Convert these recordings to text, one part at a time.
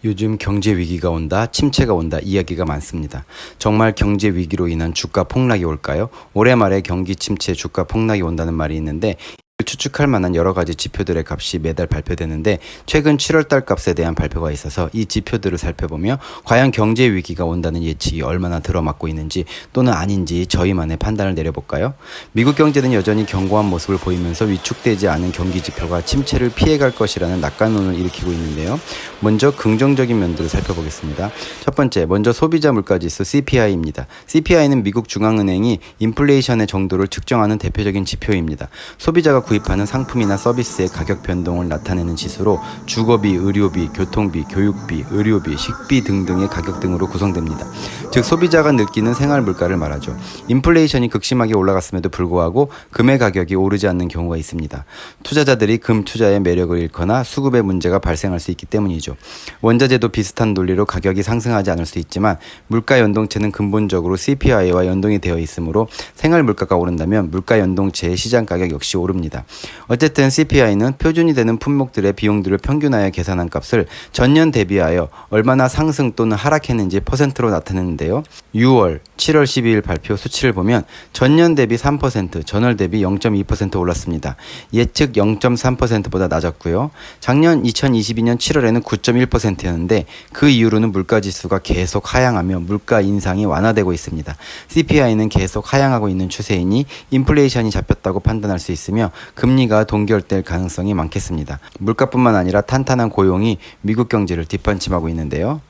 요즘 경제 위기가 온다, 침체가 온다 이야기가 많습니다. 정말 경제 위기로 인한 주가 폭락이 올까요? 올해 말에 경기 침체 주가 폭락이 온다는 말이 있는데 추측할 만한 여러 가지 지표들의 값이 매달 발표되는데 최근 7월달 값에 대한 발표가 있어서 이 지표들을 살펴보며 과연 경제 위기가 온다는 예측이 얼마나 들어맞고 있는지 또는 아닌지 저희만의 판단을 내려볼까요? 미국 경제는 여전히 견고한 모습을 보이면서 위축되지 않은 경기 지표가 침체를 피해갈 것이라는 낙관론을 일으키고 있는데요. 먼저 긍정적인 면들을 살펴보겠습니다. 첫 번째, 먼저 소비자 물가지수 CPI입니다. CPI는 미국 중앙은행이 인플레이션의 정도를 측정하는 대표적인 지표입니다. 소비자가 구입하는 상품이나 서비스의 가격 변동을 나타내는 지수로 주거비, 의료비, 교통비, 교육비, 의료비, 식비 등등의 가격 등으로 구성됩니다. 즉 소비자가 느끼는 생활 물가를 말하죠. 인플레이션이 극심하게 올라갔음에도 불구하고 금의 가격이 오르지 않는 경우가 있습니다. 투자자들이 금 투자의 매력을 잃거나 수급의 문제가 발생할 수 있기 때문이죠. 원자재도 비슷한 논리로 가격이 상승하지 않을 수 있지만 물가 연동체는 근본적으로 CPI와 연동이 되어 있으므로 생활 물가가 오른다면 물가 연동체의 시장 가격 역시 오릅니다. 어쨌든 CPI는 표준이 되는 품목들의 비용들을 평균하여 계산한 값을 전년 대비하여 얼마나 상승 또는 하락했는지 퍼센트로 나타내는데요. 6월, 7월 12일 발표 수치를 보면 전년 대비 3%, 전월 대비 0.2% 올랐습니다. 예측 0.3%보다 낮았고요. 작년 2022년 7월에는 9.1%였는데 그 이후로는 물가지수가 계속 하향하며 물가 인상이 완화되고 있습니다. CPI는 계속 하향하고 있는 추세이니 인플레이션이 잡혔다고 판단할 수 있으며 금리가 동결될 가능성이 많겠습니다. 물가뿐만 아니라 탄탄한 고용이 미국 경제를 뒷받침하고 있는데요.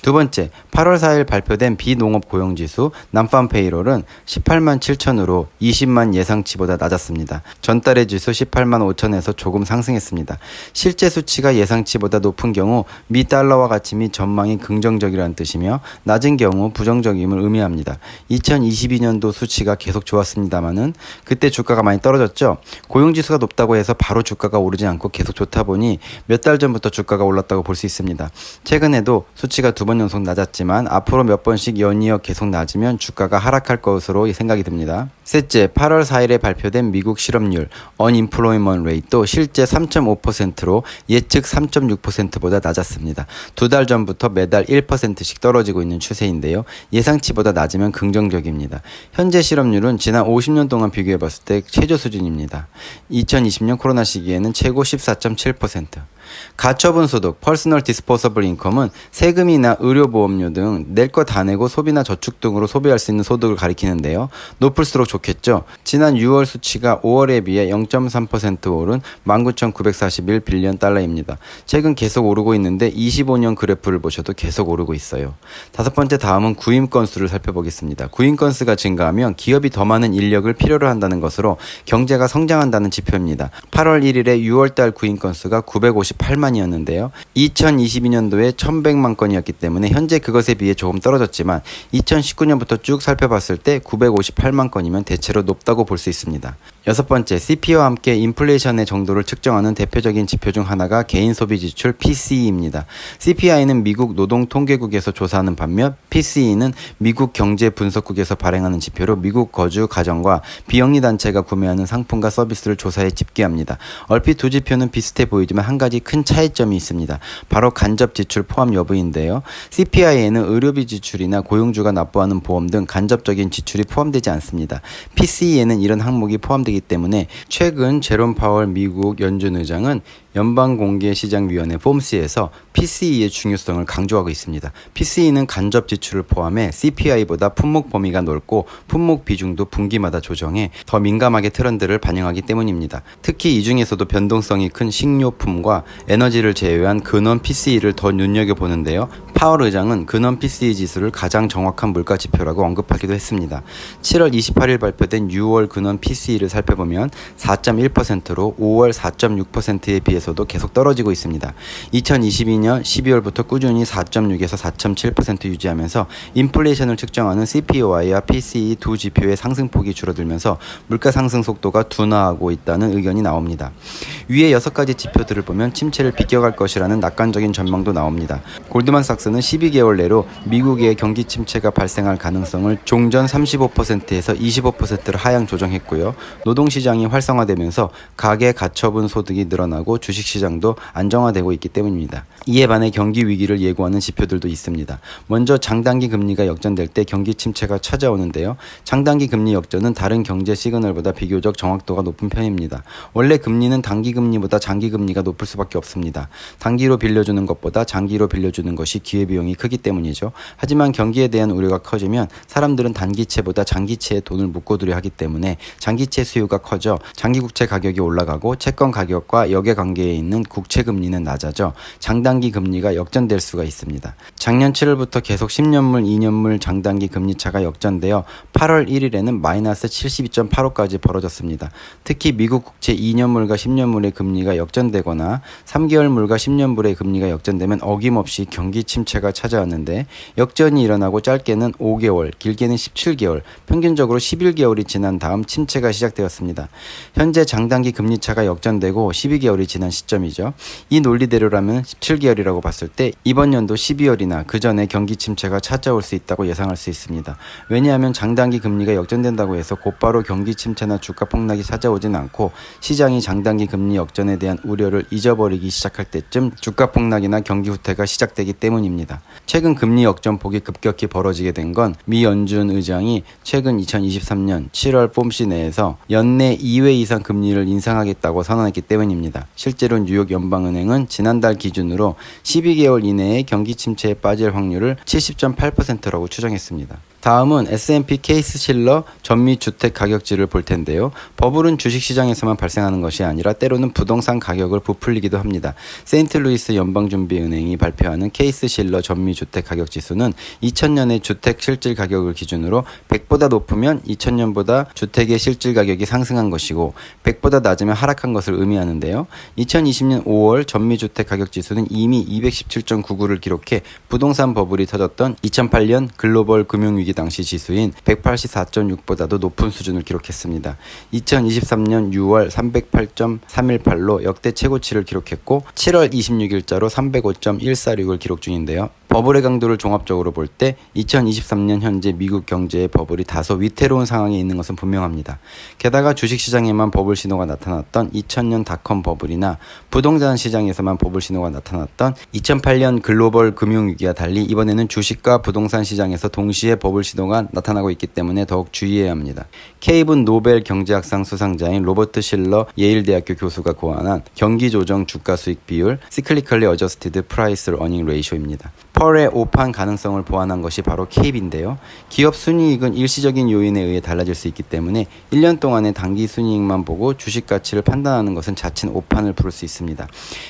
두 번째, 8월 4일 발표된 비농업 고용지수 난팜 페이롤은 18만 7천으로 20만 예상치보다 낮았습니다. 전달의 지수 18만 5천에서 조금 상승했습니다. 실제 수치가 예상치보다 높은 경우 미 달러와 가치 및 전망이 긍정적이라는 뜻이며 낮은 경우 부정적임을 의미합니다. 2022년도 수치가 계속 좋았습니다만은 그때 주가가 많이 떨어졌죠. 고용지수가 높다고 해서 바로 주가가 오르지 않고 계속 좋다 보니 몇 달 전부터 주가가 올랐다고 볼 수 있습니다. 최근에도 수치가 두 번 연속 낮았지만 앞으로 몇 번씩 연이어 계속 낮으면 주가가 하락할 것으로 생각이 듭니다. 셋째, 8월 4일에 발표된 미국 실업률 Unemployment Rate도 실제 3.5%로 예측 3.6%보다 낮았습니다. 두 달 전부터 매달 1%씩 떨어지고 있는 추세인데요. 예상치보다 낮으면 긍정적입니다. 현재 실업률은 지난 50년 동안 비교해봤을 때 최저 수준입니다. 2020년 코로나 시기에는 최고 14.7%. 가처분 소득, Personal Disposable Income은 세금이나 의료보험료 등 낼 거 다 내고 소비나 저축 등으로 소비할 수 있는 소득을 가리키는데요. 높을수록 좋겠죠. 지난 6월 수치가 5월에 비해 0.3% 오른 19,941빌리언 달러입니다. 최근 계속 오르고 있는데 25년 그래프를 보셔도 계속 오르고 있어요. 다섯 번째, 다음은 구임 건수를 살펴보겠습니다. 구임 건수가 증가하면 기업이 더 많은 인력을 필요로 한다는 것으로 경제가 성장한다는 지표입니다. 8월 1일에 6월달 구임 건수가 958만이었는데요. 2022년도에 1100만 건이었기 때문에 현재 그것에 비해 조금 떨어졌지만 2019년부터 쭉 살펴봤을 때 958만 건이면 대체로 높다고 볼 수 있습니다. 여섯 번째, CPI와 함께 인플레이션의 정도를 측정하는 대표적인 지표 중 하나가 개인 소비 지출 PCE입니다. CPI는 미국 노동통계국에서 조사하는 반면 PCE는 미국 경제분석국에서 발행하는 지표로 미국 거주 가정과 비영리 단체가 구매하는 상품과 서비스를 조사해 집계합니다. 얼핏 두 지표는 비슷해 보이지만 한 가지 큰 차이점이 있습니다. 바로 간접 지출 포함 여부인데요. CPI에는 의료비 지출이나 고용주가 납부하는 보험 등 간접적인 지출이 포함되지 않습니다. PCE에는 이런 항목이 포함되기 때문에 최근 제롬 파월 미국 연준 의장은 연방공개시장위원회 폼스에서 PCE의 중요성을 강조하고 있습니다. PCE는 간접 지출을 포함해 CPI보다 품목 범위가 넓고 품목 비중도 분기마다 조정해 더 민감하게 트렌드를 반영하기 때문입니다. 특히 이 중에서도 변동성이 큰 식료품과 에너지를 제외한 근원 PCE를 더 눈여겨보는데요. 파월 의장은 근원 PCE 지수를 가장 정확한 물가 지표라고 언급하기도 했습니다. 7월 28일 발표된 6월 근원 PCE를 살펴보면 4.1%로 5월 4.6%에 비해서도 계속 떨어지고 있습니다. 2022년 12월부터 꾸준히 4.6에서 4.7% 유지하면서 인플레이션을 측정하는 CPI와 PCE 두 지표의 상승폭이 줄어들면서 물가 상승 속도가 둔화하고 있다는 의견이 나옵니다. 위의 6가지 지표들을 보면 침체를 비껴갈 것이라는 낙관적인 전망도 나옵니다. 골드만삭스 연준학에서는 12개월 내로 미국의 경기 침체가 발생할 가능성을 종전 35%에서 25%로 하향 조정했고요. 노동시장이 활성화되면서 가계 가처분 소득이 늘어나고 주식시장도 안정화되고 있기 때문입니다. 이에 반해 경기 위기를 예고하는 지표들도 있습니다. 먼저 장단기 금리가 역전될 때 경기 침체가 찾아오는데요. 장단기 금리 역전은 다른 경제 시그널보다 비교적 정확도가 높은 편입니다. 원래 금리는 단기 금리보다 장기 금리가 높을 수밖에 없습니다. 단기로 빌려주는 것보다 장기로 빌려주는 것이 기회비용이 크기 때문이죠. 하지만 경기에 대한 우려가 커지면 사람들은 단기채보다 장기채에 돈을 묶어두려 하기 때문에 장기채 수요가 커져 장기 국채 가격이 올라가고 채권 가격과 역외관계에 있는 국채 금리는 낮아져 장단기 금리가 역전될 수가 있습니다. 작년 7월부터 계속 10년물, 2년물 장단기 금리 차가 역전되어 8월 1일에는 마이너스 72.85까지 벌어졌습니다. 특히 미국 국채 2년물과 10년물의 금리가 역전되거나 3개월물과 10년물의 금리가 역전되면 어김없이 경기 침체가 찾아왔는데 역전이 일어나고 짧게는 5개월, 길게는 17개월, 평균적으로 11개월이 지난 다음 침체가 시작되었습니다. 현재 장단기 금리 차가 역전되고 12개월이 지난 시점이죠. 이 논리대로라면 17개월이라고 봤을 때 이번 연도 12월이나 그 전에 경기 침체가 찾아올 수 있다고 예상할 수 있습니다. 왜냐하면 장단기 금리가 역전된다고 해서 곧바로 경기 침체나 주가 폭락이 찾아오진 않고 시장이 장단기 금리 역전에 대한 우려를 잊어버리기 시작할 때쯤 주가 폭락이나 경기 후퇴가 시작되기 때문입니다. 최근 금리 역전폭이 급격히 벌어지게 된 건 미 연준 의장이 최근 2023년 7월 폼씨 내에서 연내 2회 이상 금리를 인상하겠다고 선언했기 때문입니다. 실제로 뉴욕 연방은행은 지난달 기준으로 12개월 이내에 경기 침체에 빠질 확률을 70.8%라고 추정했습니다. 다음은 S&P 케이스-실러 전미 주택 가격지를 볼 텐데요. 버블은 주식시장에서만 발생하는 것이 아니라 때로는 부동산 가격을 부풀리기도 합니다. 세인트루이스 연방준비은행이 발표하는 케이스-실러 전미 주택 가격지수는 2000년의 주택 실질 가격을 기준으로 100보다 높으면 2000년보다 주택의 실질 가격이 상승한 것이고 100보다 낮으면 하락한 것을 의미하는데요. 2020년 5월 전미주택 가격지수는 이미 217.99를 기록해 부동산 버블이 터졌던 2008년 글로벌 금융위기 당시 지수인 184.6보다도 높은 수준을 기록했습니다. 2023년 6월 308.318로 역대 최고치를 기록했고 7월 26일자로 305.146을 기록 중인데요. 버블의 강도를 종합적으로 볼 때 2023년 현재 미국 경제의 버블이 다소 위태로운 상황에 있는 것은 분명합니다. 게다가 주식시장에만 버블 신호가 나타났던 2000년 닷컴 버블이나 부동산 시장에서만 버블 신호가 나타났던 2008년 글로벌 금융위기와 달리 이번에는 주식과 부동산 시장에서 동시에 버블 신호가 나타나고 있기 때문에 더욱 주의해야 합니다. 케이븐 노벨 경제학상 수상자인 로버트 실러 예일대학교 교수가 고안한 경기조정 주가 수익 비율 Cyclically Adjusted Price Earning Ratio입니다. 펄의 오판 가능성을 보완한 것이 바로 케이브인데요. 기업 순이익은 일시적인 요인에 의해 달라질 수 있기 때문에 1년 동안의 단기 순이익만 보고 주식 가치를 판단하는 것은 자칫 오판을 부를 수 있습니다.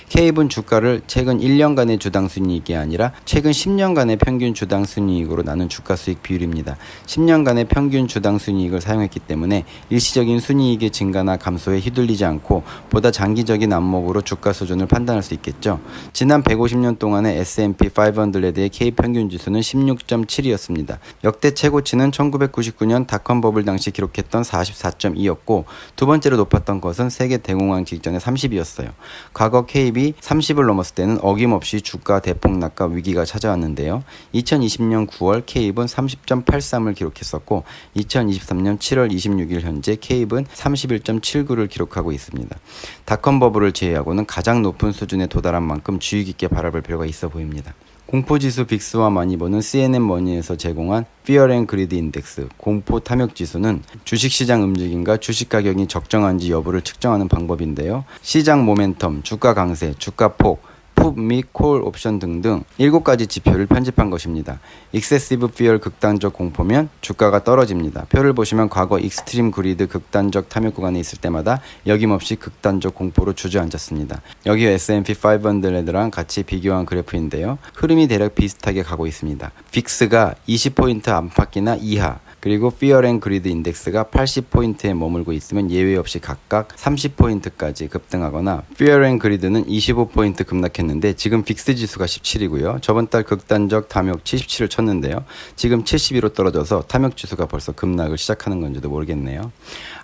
케이브는 주가를 최근 1년간의 주당 순이익이 아니라 최근 10년간의 평균 주당 순이익으로 나눈 주가 수익 비율입니다. 10년간의 평균 주당 순이익을 사용했기 때문에 일시적인 순이익의 증가나 감소에 휘둘리지 않고 보다 장기적인 안목으로 주가 수준을 판단할 수 있겠죠. 지난 150년 동안의 S&P 500에 대해 K 평균 지수는 16.7이었습니다. 역대 최고치는 1999년 닷컴 버블 당시 기록했던 44.2였고 두 번째로 높았던 것은 세계 대공황 직전의 30이었어요. 과거 K이 30을 넘었을 때는 어김없이 주가 대폭락과 위기가 찾아왔는데요. 2020년 9월 K은 30.83을 기록했었고 2023년 7월 26일 현재 K은 31.79를 기록하고 있습니다. 닷컴 버블을 제외하고는 가장 높은 수준에 도달한 만큼 주의 깊게 바라볼 필요가 있어 보입니다. 공포지수 빅스와 마니버는 CNN 머니에서 제공한 Fear and Greed Index, 공포 탐욕 지수는 주식시장 움직임과 주식 가격이 적정한지 여부를 측정하는 방법인데요. 시장 모멘텀, 주가 강세, 주가 폭, 풋 및 콜 옵션 등등 7가지 지표를 편집한 것입니다. Excessive Fear 극단적 공포면 주가가 떨어집니다. 표를 보시면 과거 Extreme Greed 극단적 탐욕 구간에 있을 때마다 여김없이 극단적 공포로 주저앉았습니다. 여기 S&P 500랑 같이 비교한 그래프인데요. 흐름이 대략 비슷하게 가고 있습니다. 빅스가 20포인트 안팎이나 이하, 그리고 Fear and Greed 인덱스가 80포인트에 머물고 있으면 예외 없이 각각 30포인트까지 급등하거나 Fear and Greed는 25포인트 급락했는데 지금 빅스 지수가 17이고요. 저번 달 극단적 탐욕 77을 쳤는데요. 지금 72로 떨어져서 탐욕 지수가 벌써 급락을 시작하는 건지도 모르겠네요.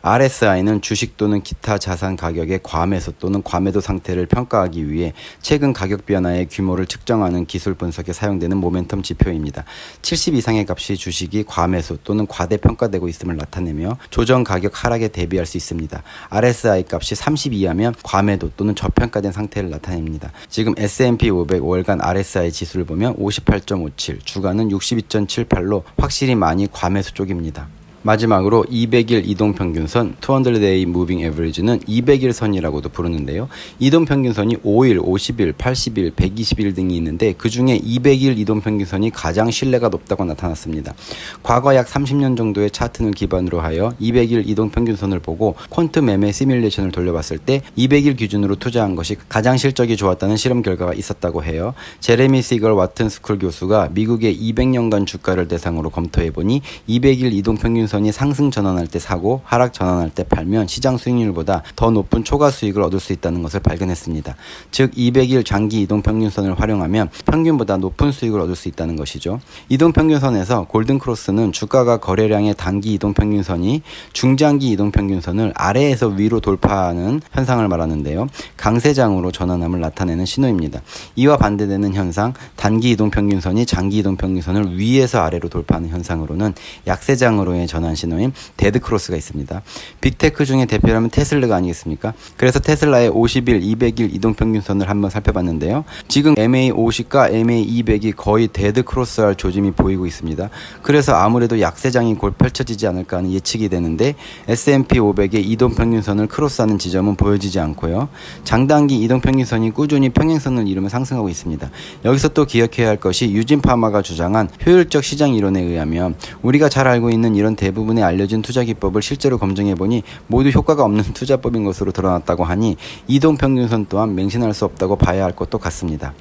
RSI는 주식 또는 기타 자산 가격의 과매수 또는 과매도 상태를 평가하기 위해 최근 가격 변화의 규모를 측정하는 기술 분석에 사용되는 모멘텀 지표입니다. 70 이상의 값이 주식이 과매수 또는 과대평가되고 있음을 나타내며 조정 가격 하락에 대비할 수 있습니다. RSI 값이 30 이하면 과매도 또는 저평가된 상태를 나타냅니다. 지금 S&P 500 월간 RSI 지수를 보면 58.57, 주가는 62.78로 확실히 많이 과매수 쪽입니다. 마지막으로 200일 이동평균선 200day moving average는 200일 선이라고도 부르는데요. 이동평균선이 5일, 50일, 80일, 120일 등이 있는데 그 중에 200일 이동평균선이 가장 신뢰가 높다고 나타났습니다. 과거 약 30년 정도의 차트를 기반으로 하여 200일 이동평균선을 보고 퀀트 매매 시뮬레이션을 돌려봤을 때 200일 기준으로 투자한 것이 가장 실적이 좋았다는 실험 결과가 있었다고 해요. 제레미 시걸 와튼 스쿨 교수가 미국의 200년간 주가를 대상으로 검토해보니 200일 이동평균선 이 상승 전환할 때 사고 하락 전환할 때 팔면 시장 수익률보다 더 높은 초과 수익을 얻을 수 있다는 것을 발견했습니다. 즉 200일 장기 이동평균선을 활용하면 평균보다 높은 수익을 얻을 수 있다는 것이죠. 이동평균선에서 골든크로스는 주가가 거래량의 단기 이동평균선이 중장기 이동평균선을 아래에서 위로 돌파하는 현상을 말하는데요. 강세장으로 전환함을 나타내는 신호입니다. 이와 반대되는 현상, 단기 이동평균선이 장기 이동평균선을 위에서 아래로 돌파하는 현상으로는 약세장으로의 전환 신호인 데드크로스가 있습니다. 빅테크 중에 대표라면 테슬라가 아니겠습니까? 그래서 테슬라의 50일, 200일 이동평균선을 한번 살펴봤는데요. 지금 MA50과 MA200이 거의 데드크로스할 조짐이 보이고 있습니다. 그래서 아무래도 약세장이 곧 펼쳐지지 않을까 하는 예측이 되는데 S&P 500의 이동평균선을 크로스하는 지점은 보여지지 않고요. 장단기 이동평균선이 꾸준히 평행선을 이루며 상승하고 있습니다. 여기서 또 기억해야 할 것이 유진 파마가 주장한 효율적 시장 이론에 의하면 우리가 잘 알고 있는 이런 대부분의 알려진 투자 기법을 실제로 검증해보니 모두 효과가 없는 투자법인 것으로 드러났다고 하니 이동평균선 또한 맹신할 수 없다고 봐야 할 것도 같습니다.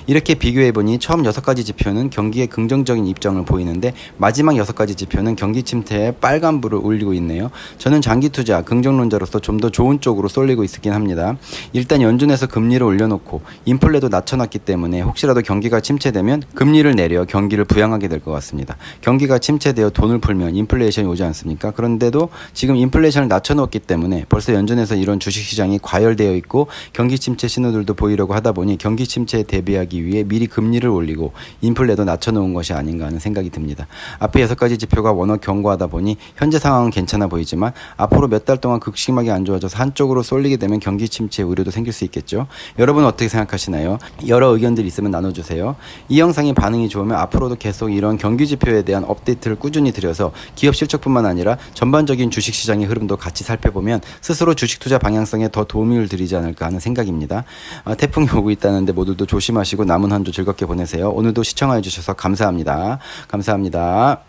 이렇게 비교해보니 처음 6가지 지표는 경기에 긍정적인 입장을 보이는데 마지막 6가지 지표는 경기 침체에 빨간불을 울리고 있네요. 저는 장기 투자 긍정론자로서 좀 더 좋은 쪽으로 쏠리고 있긴 합니다. 일단 연준에서 금리를 올려놓고 인플레도 낮춰놨기 때문에 혹시라도 경기가 침체되면 금리를 내려 경기를 부양하게 될 것 같습니다. 경기가 침체되어 돈을 풀면 인플레이션이 오지 않습니까? 그런데도 지금 인플레이션을 낮춰놓았기 때문에 벌써 연준에서 이런 주식시장이 과열되어 있고 경기 침체 신호들도 보이려고 하다 보니 경기 침체에 대비하기 위해 미리 금리를 올리고 인플레도 낮춰놓은 것이 아닌가 하는 생각이 듭니다. 앞에 6가지 지표가 워낙 견고하다 보니 현재 상황은 괜찮아 보이지만 앞으로 몇 달 동안 극심하게 안 좋아져서 한쪽으로 쏠리게 되면 경기 침체 우려도 생길 수 있겠죠. 여러분 어떻게 생각하시나요? 여러 의견들이 있으면 나눠주세요. 이 영상이 반응이 좋으면 앞으로도 계속 이런 경기 지표에 대한 업데이트를 꾸준히 드려서 기업 실적뿐만 아니라 전반적인 주식시장의 흐름도 같이 살펴보면 스스로 주식 투자 방향성에 더 도움을 드리지 않을까 하는 생각입니다. 태풍이 오고 있다는데 모두도 조심하시고 남은 한 주 즐겁게 보내세요. 오늘도 시청해 주셔서 감사합니다. 감사합니다.